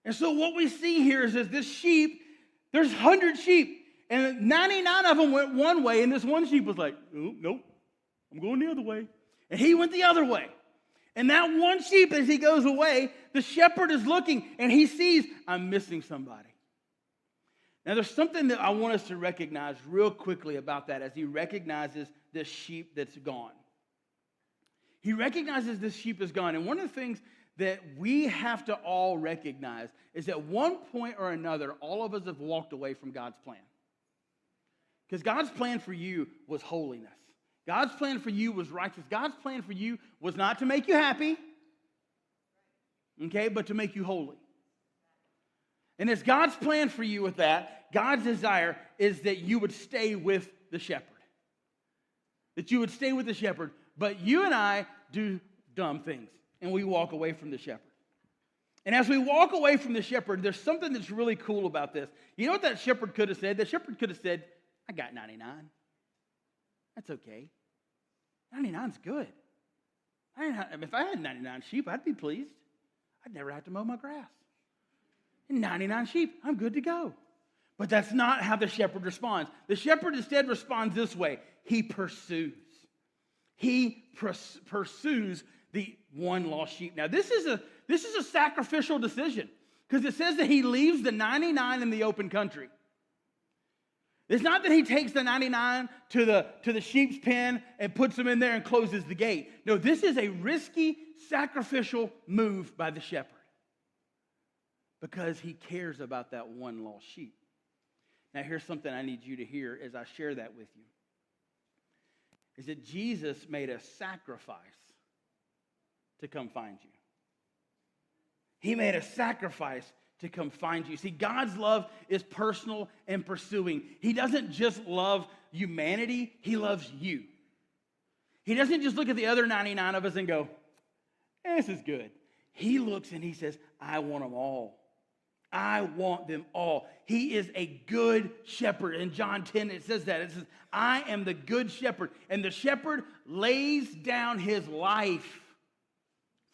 And so what we see here is this sheep, there's 100 sheep, and 99 of them went one way, and this one sheep was like, oh, nope, I'm going the other way. And he went the other way. And that one sheep, as he goes away, the shepherd is looking, and he sees, I'm missing somebody. Now, there's something that I want us to recognize real quickly about that as he recognizes this sheep that's gone. He recognizes this sheep is gone. And one of the things that we have to all recognize is at one point or another, all of us have walked away from God's plan. Because God's plan for you was holiness. God's plan for you was righteous. God's plan for you was not to make you happy, okay, but to make you holy. And it's God's plan for you with that. God's desire is that you would stay with the shepherd. That you would stay with the shepherd. But you and I do dumb things, and we walk away from the shepherd. And as we walk away from the shepherd, there's something that's really cool about this. You know what that shepherd could have said? The shepherd could have said, I got 99. That's okay. 99's good. If I had 99 sheep, I'd be pleased. I'd never have to mow my grass. And 99 sheep, I'm good to go. But that's not how the shepherd responds. The shepherd instead responds this way. He pursues. He pursues the one lost sheep. Now, this is a sacrificial decision because it says that he leaves the 99 in the open country. It's not that he takes the 99 to the sheep's pen and puts them in there and closes the gate. No, this is a risky, sacrificial move by the shepherd because he cares about that one lost sheep. Now, here's something I need you to hear as I share that with you. Is that Jesus made a sacrifice to come find you. He made a sacrifice to come find you. See, God's love is personal and pursuing. He doesn't just love humanity, he loves you. He doesn't just look at the other 99 of us and go, this is good. He looks and he says, I want them all. I want them all. He is a good shepherd. In John 10, it says that. It says, I am the good shepherd. And the shepherd lays down his life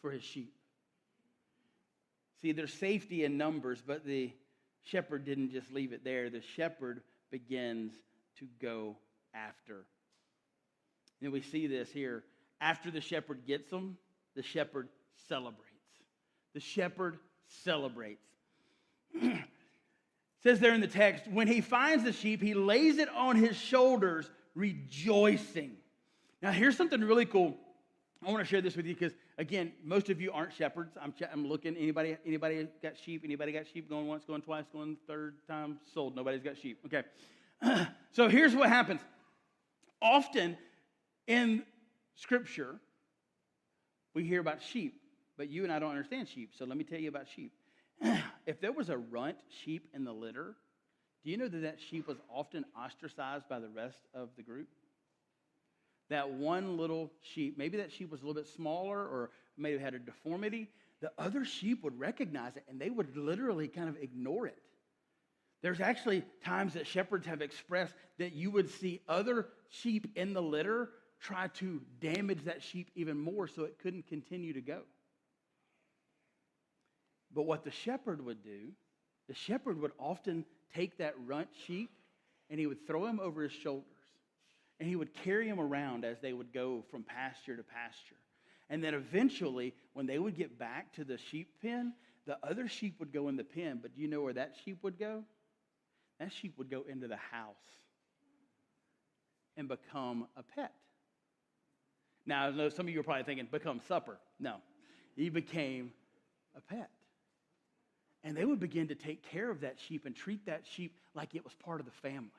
for his sheep. See, there's safety in numbers, but the shepherd didn't just leave it there. The shepherd begins to go after. And we see this here. After the shepherd gets them, the shepherd celebrates. The shepherd celebrates. It says there in the text, when he finds the sheep, he lays it on his shoulders, rejoicing. Now, here's something really cool. I want to share this with you because, again, most of you aren't shepherds. I'm looking. Anybody got sheep? Anybody got sheep? Going once, going twice, going third time, sold. Nobody's got sheep. Okay. So here's what happens. Often in Scripture, we hear about sheep, but you and I don't understand sheep. So let me tell you about sheep. If there was a runt sheep in the litter, do you know that sheep was often ostracized by the rest of the group? That one little sheep, maybe that sheep was a little bit smaller or maybe had a deformity, the other sheep would recognize it and they would literally kind of ignore it. There's actually times that shepherds have expressed that you would see other sheep in the litter try to damage that sheep even more so it couldn't continue to go. But what the shepherd would do, the shepherd would often take that runt sheep and he would throw him over his shoulders. And he would carry him around as they would go from pasture to pasture. And then eventually, when they would get back to the sheep pen, the other sheep would go in the pen. But do you know where that sheep would go? That sheep would go into the house and become a pet. Now, I know some of you are probably thinking, become supper. No, he became a pet. And they would begin to take care of that sheep and treat that sheep like it was part of the family.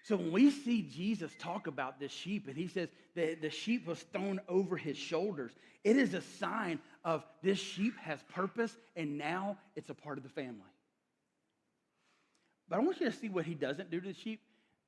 So when we see Jesus talk about this sheep and he says that the sheep was thrown over his shoulders, it is a sign of this sheep has purpose and now it's a part of the family. But I want you to see what he doesn't do to the sheep.